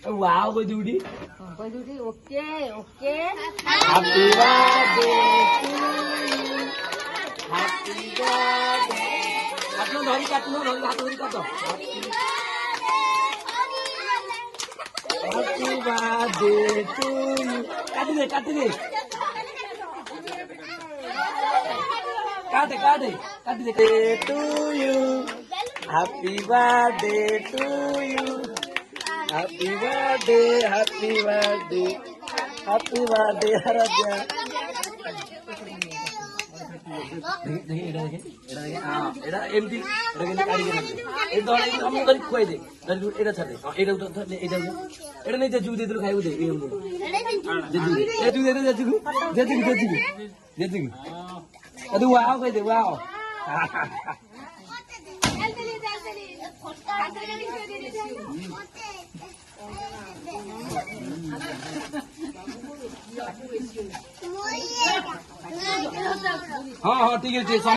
Wow, boy duty. Okay. Happy birthday to you. Happy birthday. Katno dhori hath dhori kato. Happy birthday to you. Kati de. Kati de. To you. Happy birthday to you. Happy birthday, Haradya. এটা MD এটা কিন্তু কাটি গেল এই ধর এই আমি করে খুয়াই দে এটা ছাড়ে এটা ধর এটা এটা নেই যে জু দিয়ে দিল খাইবো দে এই এমডি দে জু দে জু আদু ওয়াও কই দে ওয়াও हाँ ठीक है।